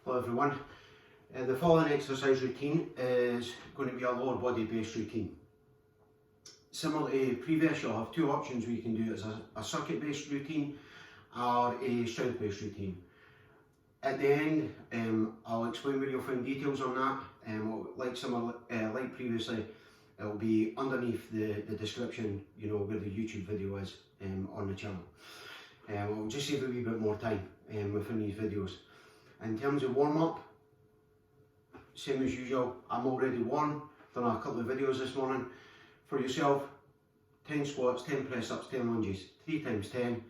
Hello everyone. The following exercise routine is going to be a lower body based routine. Similar to previous, you'll have two options where you can do it as a circuit based routine or a strength based routine. At the end, I'll explain where you'll find details on that, and like previously, it will be underneath the description, you know, where the YouTube video is on the channel. I'll just save a wee bit more time within these videos. In terms of warm up, same as usual, I'm already warm, done a couple of videos this morning. For yourself, 10 squats, 10 press ups, 10 lunges, 3 times 10.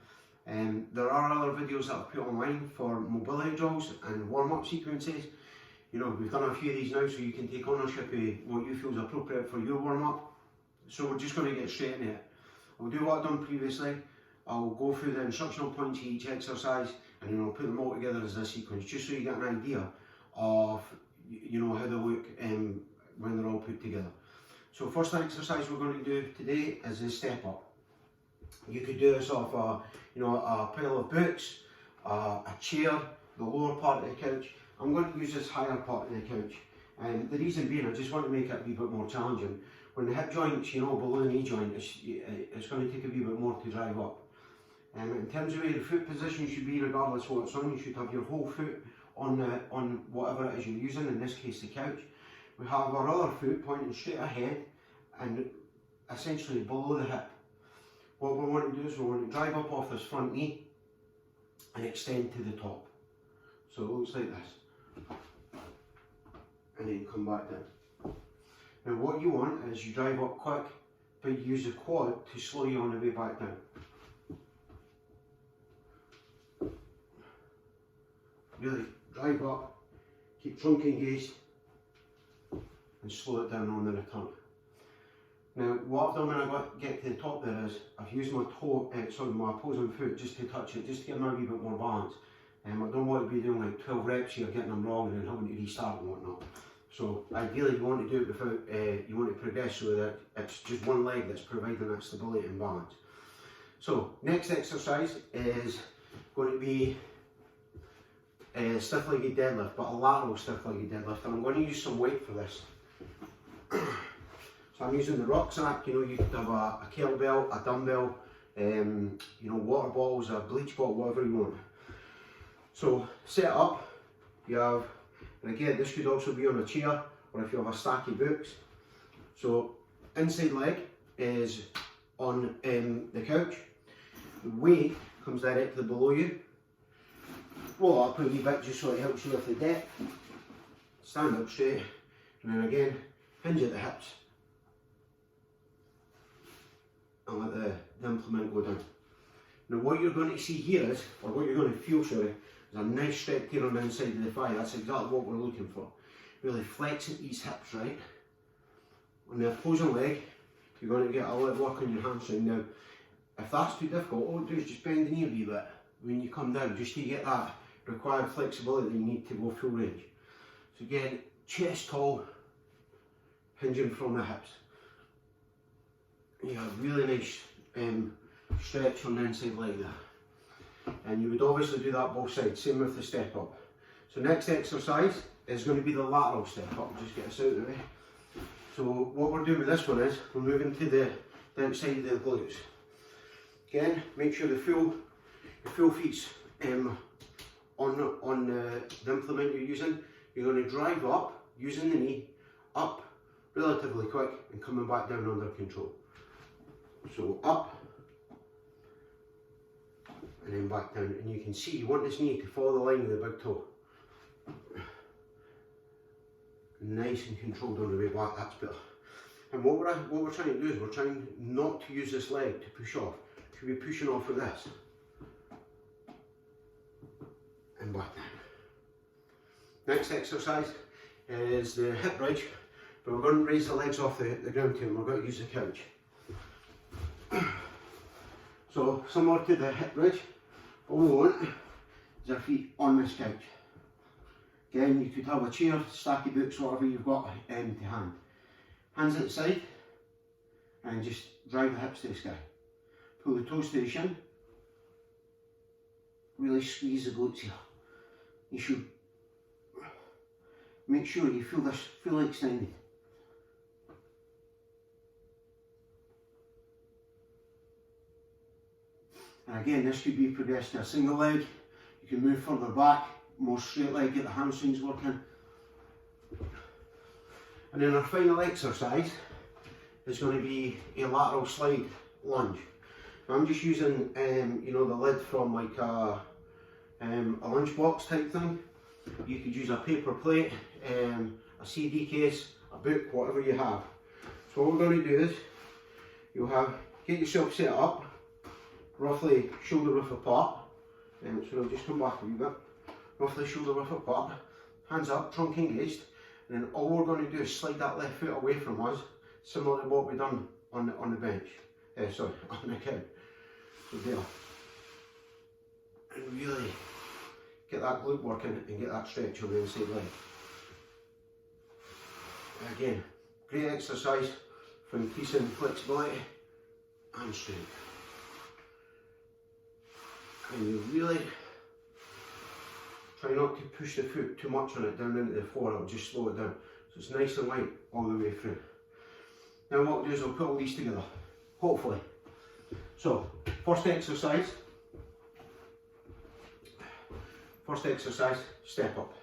There are other videos that I've put online for mobility drills and warm up sequences. You know, we've done a few of these now, so you can take ownership of what you feel is appropriate for your warm up. So we're just going to get straight into it. I'll do what I've done previously. I'll go through the instructional points of each exercise, and then I'll put them all together as a sequence, just so you get an idea of, you know, how they look when they're all put together. So first exercise we're going to do today is the step up. You could do this off a pile of books, a chair, the lower part of the couch. I'm going to use this higher part of the couch, and the reason being, I just want to make it a wee bit more challenging. When the hip joints, you know, below the knee joint, it's going to take a wee bit more to drive up. In terms of where the foot position should be, regardless of what it's on, you should have your whole foot on whatever it is you're using, in this case the couch. We have our other foot pointing straight ahead and essentially below the hip. What we want to do is we want to drive up off this front knee and extend to the top. So it looks like this. And then come back down. Now what you want is you drive up quick, but you use the quad to slow you on the way back down. Really drive up, keep trunk engaged, and slow it down on the return. Now, what I've done when I get to the top there is, I've used my my opposing foot just to touch it, just to give me a wee bit more balance. I don't want to be doing like 12 reps here, getting them wrong and then having to restart and whatnot. So ideally you want to do it without, you want to progress so that it's just one leg that's providing that stability and balance. So, next exercise is going to be stiff-legged deadlift, but a lateral stiff-legged deadlift, and I'm going to use some weight for this. So I'm using the rucksack. You know, you could have a kettlebell, a dumbbell, you know, water balls, a bleach bottle, whatever you want. So set up, you have, and again this could also be on a chair, or if you have a stack of books. So inside leg is on the couch, the weight comes directly below you. Roll up a wee bit just so it helps you with the depth. Stand up straight, and then again, hinge at the hips. And let the implement go down. Now what you're going to see here is, or what you're going to feel, sorry, is a nice stretch here on the inside of the thigh. That's exactly what we're looking for. Really flexing these hips, right? On the opposing leg, you're going to get a lot of work on your hamstring. Now, if that's too difficult, all do is just bend the knee a wee bit when you come down, just to get that required flexibility you need to go full range. So again, chest tall, hinging from the hips. You have really nice stretch on the inside leg there. And you would obviously do that both sides, same with the step up. So next exercise is going to be the lateral step up. Just get us out of the way. So what we're doing with this one is, we're moving to the outside of the glutes. Again, make sure the full feet's on the implement you're using. You're going to drive up, using the knee, up relatively quick and coming back down under control. So up and then back down, and you can see you want this knee to follow the line of the big toe. Nice and controlled on the way back, that's better. And what we're trying to do is we're trying not to use this leg to push off. Should be pushing off with this. And back down. Next exercise is the hip bridge, but we're going to raise the legs off the ground too, and we're going to use the couch. So similar to the hip bridge, all we want is our feet on this couch. Again, you could have a chair, stack of books, whatever you've got to hand. Hands at the side, and just drive the hips to the sky. Pull the toes to the shin. Really squeeze the glutes here. You should make sure you feel this fully extended. And again, this could be progressed to a single leg. You can move further back, more straight leg, get the hamstrings working. And then our final exercise is going to be a lateral slide lunge. Now I'm just using, you know, the lid from like a lunchbox type thing. You could use a paper plate, a CD case, a book, whatever you have. So what we're going to do is, get yourself set up, roughly shoulder width apart. So I'll just come back a wee bit. Roughly shoulder width apart, hands up, trunk engaged, and then all we're going to do is slide that left foot away from us, similar to what we've done on the bench. Sorry, on the couch. So there. And really get that glute working and get that stretch on the inside leg. Again, great exercise for increasing flexibility and strength. And you really try not to push the foot too much on it down into the floor, it'll just slow it down. So it's nice and light all the way through. Now what I'll do is I'll put all these together, hopefully. So, first exercise, step up.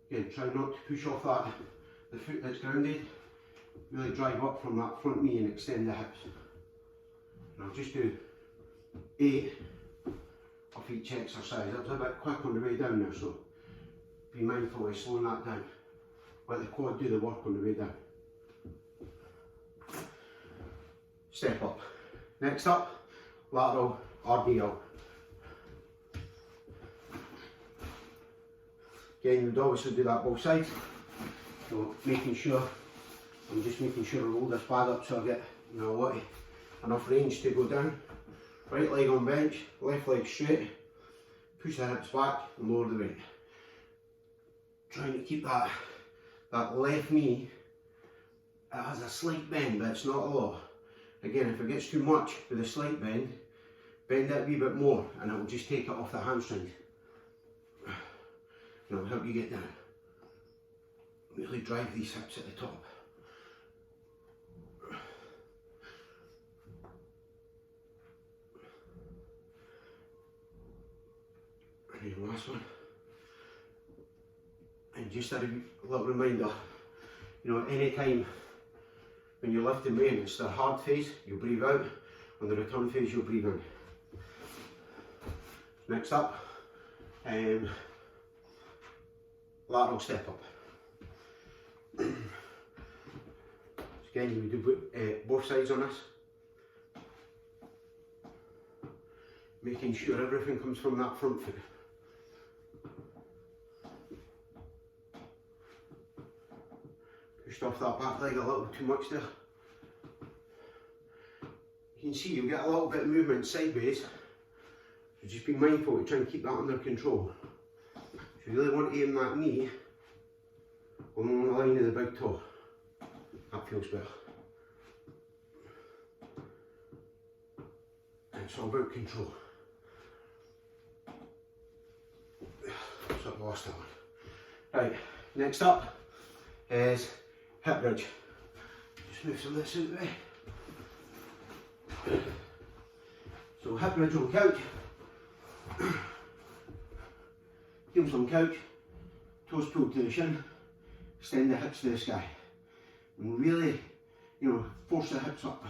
Again, try not to push off the foot that's grounded. Really drive up from that front knee and extend the hips. And I'll just do 8 of each exercise. That was a bit quick on the way down there, so be mindful of slowing that down. Let the quad do the work on the way down. Step up. Next up, lateral RDL. Again, you'd obviously do that both sides. So I'm just making sure I roll this bag up so I get enough range to go down. Right leg on bench, left leg straight, push the hips back and lower the weight. Trying to keep that left knee, it has a slight bend, but it's not a lot. Again, if it gets too much with a slight bend it a wee bit more and it will just take it off the hamstrings. And it'll help you get down. Really drive these hips at the top. And the last one. And just a little reminder, any time when you're lifting weight and it's the hard phase, you'll breathe out. On the return phase, you'll breathe in. Next up, lateral step up. Again, we do both sides on this. Making sure everything comes from that front foot. Pushed off that back leg a little too much there. You can see you get a little bit of movement sideways. So just be mindful to try and keep that under control. If you really want to aim that knee along the line of the big toe, that feels better. And it's all about control. So I've lost that one. Right, next up is hip bridge. Just move some of this out of the way. So hip bridge on couch. Heels on couch, toes pulled to the shin, extend the hips to the sky. And really, force the hips up.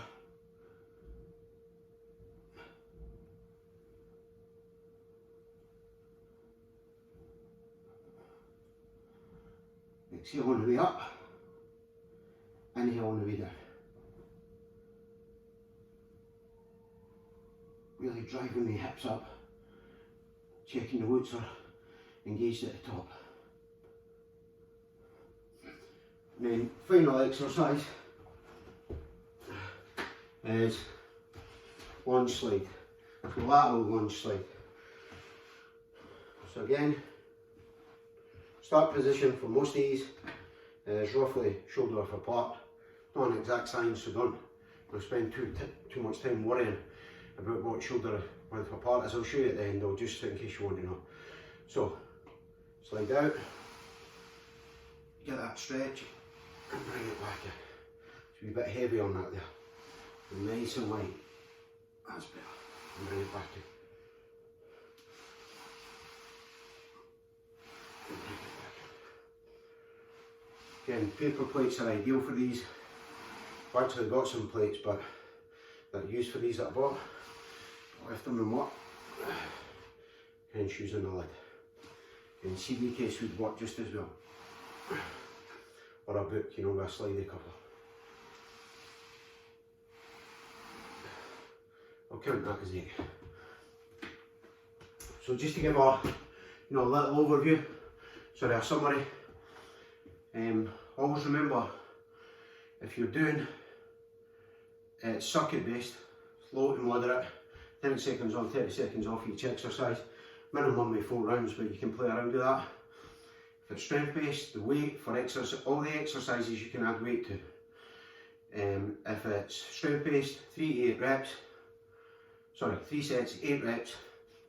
Exhale on the way up, inhale on the way down. Really driving the hips up, checking the glutes are engaged at the top. And then final exercise is lunge slide. So lateral lunge slide. So again, Start position for most of these is roughly shoulder width apart. Not an exact science, so don't spend too much time worrying about what shoulder width apart is. I'll show you at the end though, just in case you want to know. So, slide out, get that stretch, and bring it back in. It's a wee bit heavy on that there. Nice and light. That's better. And bring it back in. Again, paper plates are ideal for these. I've actually got some plates, but that are used for these that I bought. I left them in work. And shoes on the lid. And CD case would work just as well. Or a book, you know, with a slidey cover. I'll count that as 8. So just to give a little overview, sorry, a summary. Always remember, if you're doing circuit based, slow to moderate, 10 seconds on, 30 seconds off each exercise, minimum of 4 rounds, but you can play around with that. If it's strength based, the weight for exercise, all the exercises you can add weight to. If it's strength based, 3 to 8 reps, 3 sets, 8 reps,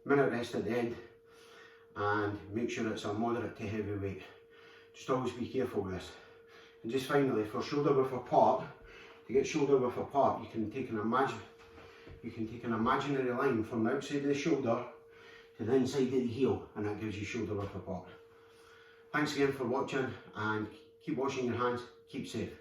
minute rest at the end, and make sure it's a moderate to heavy weight. Just always be careful with this. And just finally, for shoulder width apart, to get shoulder width apart, you can take an imaginary line from the outside of the shoulder to the inside of the heel, and that gives you shoulder width apart. Thanks again for watching, and keep washing your hands, keep safe.